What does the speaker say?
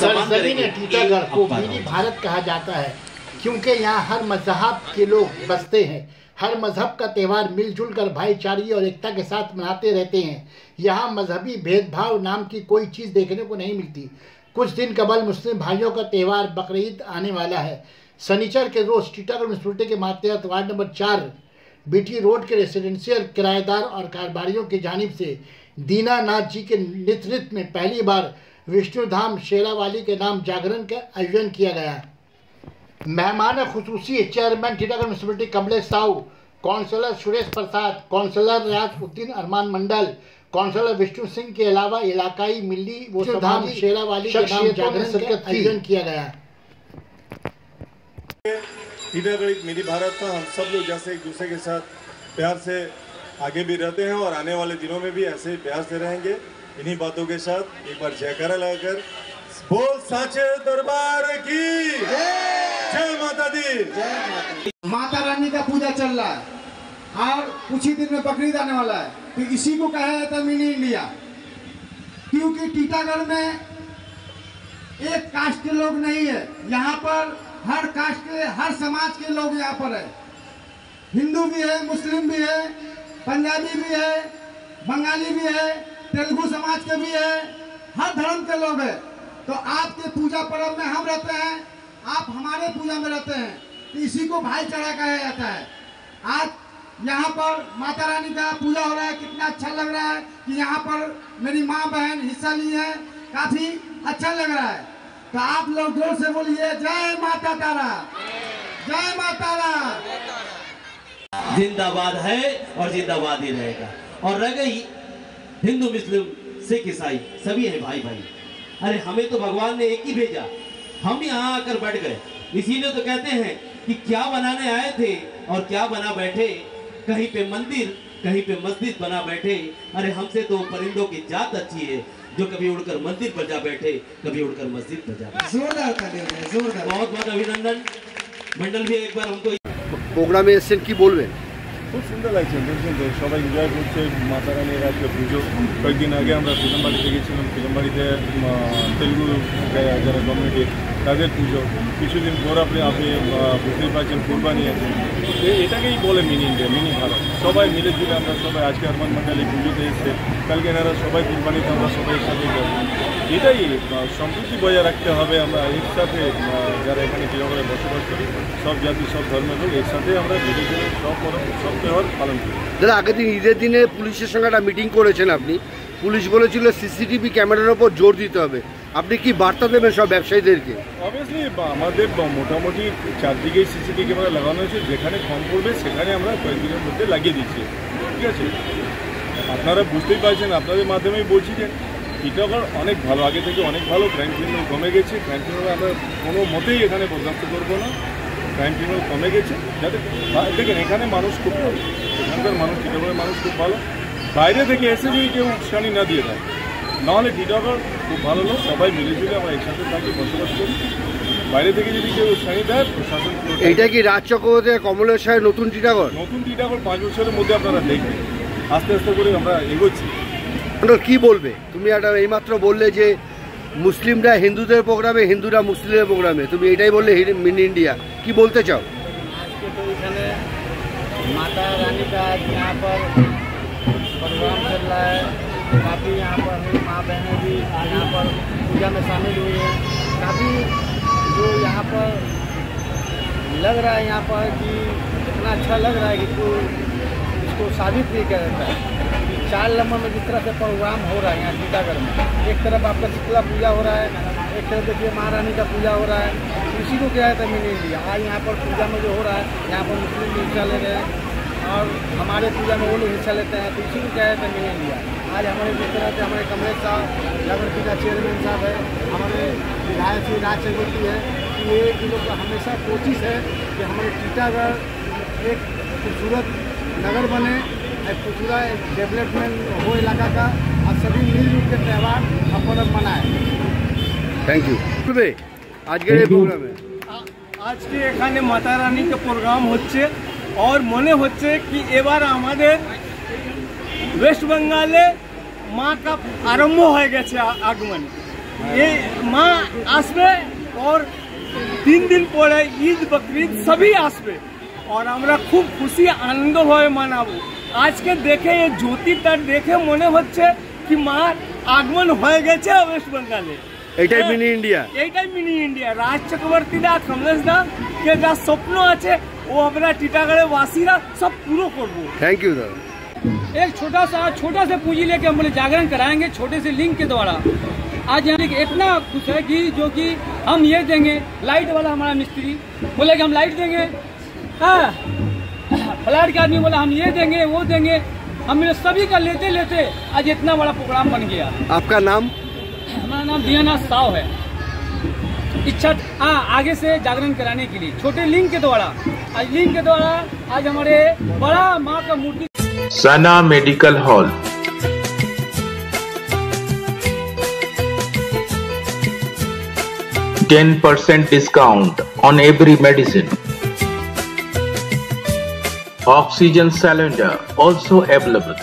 सरजमीन टीटागढ़ को मिनी भारत कहा जाता है क्योंकि यहाँ हर मजहब के लोग बसते हैं। हर मजहब का त्यौहार मिलजुल कर भाईचारे और एकता के साथ मनाते रहते हैं। यहाँ मजहबी भेदभाव नाम की कोई चीज़ देखने को नहीं मिलती। कुछ दिन कबल मुस्लिम भाइयों का त्यौहार बकरीद आने वाला है। शनिचर के रोज टीटागढ़ म्यूनिसिपैलिटी के मातहत वार्ड नंबर 4 बीटी रोड के रेसिडेंशियल किराएदार और कारोबारियों की जानिब से दीनानाथ जी के नेतृत्व में पहली बार विष्णुधाम शेरावाली के नाम जागरण का आयोजन किया गया। मेहमान खुसूसी chairman Titagarh municipality Kamlesh Sahu, councillor Suresh Prasad, councillor Riyazuddin Arman Mandal, councillor Vishnu Singh के अलावा इलाकाई मिली विष्णुधाम शेरावाली के नाम जागरण का आयोजन किया गया। टीटागढ़ मिनी भारत था। हम सब लोग जैसे एक दूसरे के साथ प्यार से आगे भी रहते हैं और आने वाले दिनों में भी ऐसे ही प्यार से रहेंगे। इन्हीं बातों के साथ एक बार जयकारा लगाकर बोल साचे दरबार की जय माता दी। माता रानी का पूजा चल रहा है और कुछ ही दिन में बकरीद आने वाला है, तो इसी को कहा जाता है मिनी इंडिया। क्योंकि टीटागढ़ में एक कास्ट के लोग नहीं है, यहाँ पर हर कास्ट के हर समाज के लोग यहाँ पर है। हिंदू भी है, मुस्लिम भी है, पंजाबी भी है, बंगाली भी है, तेलुगु समाज के भी है, हर धर्म के लोग हैं। तो आपके पूजा पर्व में हम रहते हैं, आप हमारे पूजा में रहते हैं, तो इसी को भाईचारा कहा जाता है। आज यहाँ पर माता रानी का पूजा हो रहा है, कितना अच्छा लग रहा है कि यहाँ पर मेरी माँ बहन हिस्सा ली है, काफी अच्छा लग रहा है। तो आप लोग जोर से बोलिए जय माता तारा, जय माता तारा। जिंदाबाद है और जिंदाबाद ही रहेगा। और रह गई हिंदू मुस्लिम सिख ईसाई सभी है भाई भाई। अरे हमें तो भगवान ने एक ही भेजा, हम यहाँ आकर बैठ गए। इसीलिए तो कहते हैं कि क्या बनाने आए थे और क्या बना बैठे। कहीं पे मंदिर, कहीं पे मस्जिद बना बैठे। अरे हमसे तो परिंदों की जात अच्छी है जो कभी उड़कर मंदिर पर जा बैठे, कभी उड़कर मस्जिद पर जा बैठे। जोरदार तालियां, जोरदार। बहुत बहुत अभिनंदन। मंडल भी एक बार हमको প্রোগ্রামে এসেছেন, কি বলবেন? খুব সুন্দর লাগছে, দেখছেন তো সবাই এনজয় করছে মাতা রানীর আজকে পুজো। কয়েকদিন আগে আমরা ফিল্মবাড়িতে গেছিলাম, ফিল্মবাড়িতে তেলুগু যারা কমিউনিটি তাদের পুজো। কিছুদিন পর আপনি বুঝতেই পারছেন কোরবানি আছে। এটাকেই বলে মিনি ইন্ডিয়া, মিনি ভারত। সবাই মিলে জুলে আমরা সবাই আজকে আরমান মন্ডল এই পুজোতে এসছে, কালকে এনারা সবাই কোরবানিতে আমরা সবাই একসাথে যাবো। এটাই সম্প্রীতি বজায় রাখতে হবে। আমরা একসাথে যারা এখানে টিটাগড়ে বসবাস করি সব জাতি সব ধর্মের লোক একসাথে আমরা মিলে জুলে সব त्यौहार পালন করি। দাদা, আগের দিন ঈদের দিনে পুলিশের সঙ্গে একটা মিটিং করেছেন আপনি। পুলিশ বলেছিল সিসিটিভি ক্যামেরার ওপর জোর দিতে হবে। আপনি কি বার্তা দেবেন সব ব্যবসায়ীদেরকে? অবভিয়াসলি আমাদের মোটামুটি চারদিকেই সিসিটিভি ক্যামেরা লাগানো হয়েছে, যেখানে কম পড়বে সেখানে আমরা কয়েকদিনের মধ্যে লাগিয়ে দিচ্ছি। ঠিক আছে, আপনারা বুঝতেই পারছেন, আপনাদের মাধ্যমেই বলছি যে টিটাগড় অনেক ভালো, আগে থেকে অনেক ভালো। ক্রাইম ক্রিমিনাল কমে গেছে, ক্রাইম ক্রিমিনাল আমরা কোনো মতেই এখানে বরদাস্ত করবো না। ক্রাইম ক্রিমিনাল কমে গেছে, যাতে দেখেন এখানে মানুষ খুব ভালো, এখানকার মানুষ টিটাগড়ের মানুষ খুব ভালো। বাইরে থেকে এসে যদি কেউ উস্কানি না দিয়ে দেয়, নাহলে টিটাগড় খুব ভালো লোক, সবাই মিলেজুলে আমরা একসাথে থাকি, বসবাস করি। বাইরে থেকে যদি কেউ উস্কানি দেয় প্রশাসন। এইটা কি রাজ চক্রবর্তী কমলেশ্বরের নতুন টিটাগড়? নতুন টিটাগড় 5 বছরের মধ্যে আপনারা দেখবেন। আস্তে আস্তে করে আমরা এগোচ্ছি। কি বলবে তুমি? একটা এইমাত্র বললে যে মুসলিমরা হিন্দুদের প্রোগ্রামে, হিন্দুরা মুসলিমের প্রোগ্রামে, তুমি এটাই বললে মিনি इंडिया, কি বলতে চাও? আজকে তো এখানে माता रानी का यहाँ पर प्रोग्राम चल रहा है। काफ़ी यहाँ पर माँ बहनें भी यहाँ पर पूजा में शामिल हुई है। काफ़ी जो यहाँ पर लग रहा है यहाँ पर कि इतना अच्छा लग रहा है कि कोई इसको साबित नहीं कर रहता है। 4 नंबर में जिस तरह से प्रोग्राम हो रहा है यहाँ टीटागढ़ में, एक तरफ आपका शीतला पूजा हो रहा है, एक तरफ देखिए महारानी का पूजा हो रहा है। इसी को क्या है मिनी इंडिया। आज यहाँ पर पूजा में जो हो रहा है, यहाँ पर मुस्लिम भी हिस्सा ले रहे हैं और हमारे पूजा में वो लोग हिस्सा लेते हैं, तो इसी को क्या है मिनी इंडिया। आज हमारे जिस तरह से हमारे कमलेश साहब नगर का चेयरमैन साहब है, हमारे विधायक श्री राज चक्रवर्ती है, कि ये इन लोग का हमेशा कोशिश है कि हमारे टीटागढ़ एक खूबसूरत नगर बने, एक खूबसूरत डेवलपमेंट हो इलाका का, और सभी मिलजुल के त्यौहार और पर्व मनाएं। Thank you. আজকের এই প্রোগ্রামে আজকে এখানে মাতা রানীর প্রোগ্রাম হচ্ছে और মনে হচ্ছে কি এবার আমাদের ওয়েস্ট বেঙ্গলে মা का आरम्भ হয়ে গেছে আগমন। ये মা আসবে और 3 দিন পরে ঈদ বকরিদ সবই আসবে और আমরা খুব খুশি আনন্দ হয়ে মানাবো। আজকে দেখে এই জ্যোতিটা দেখে মনে হচ্ছে কি মার আগমন হয়ে গেছে ওয়েস্ট বেঙ্গলে। এটাই মিনি ইন্ডিয়া, এইটাই মিনি ইন্ডিয়া। রাজ চক্রবর্তী দা, কমলেশ দা কে যা স্বপ্ন আছে वो अपना टीटागढ़ वासीरा सब पूरा करबो। थैंक यू दादा। एक छोटा सा पूंजी लेके हम बोले जागरण कराएंगे छोटे से लिंक के द्वारा। आज यहाँ इतना खुश है कि जो कि हम ये देंगे, लाइट वाला हमारा मिस्त्री बोले कि हम लाइट देंगे, हाँ फ्लैट का आदमी बोला हम ये देंगे वो देंगे, हम सभी का लेते लेते आज इतना बड़ा प्रोग्राम बन गया। आपका नाम? हमारा नाम दियानाथ साव है। इच्छा आगे से जागरण कराने के लिए छोटे लिंक के द्वारा आज हमारे बड़ा माँ का मूर्ति। सना medical hall, 10% discount on every medicine. Oxygen cylinder also available.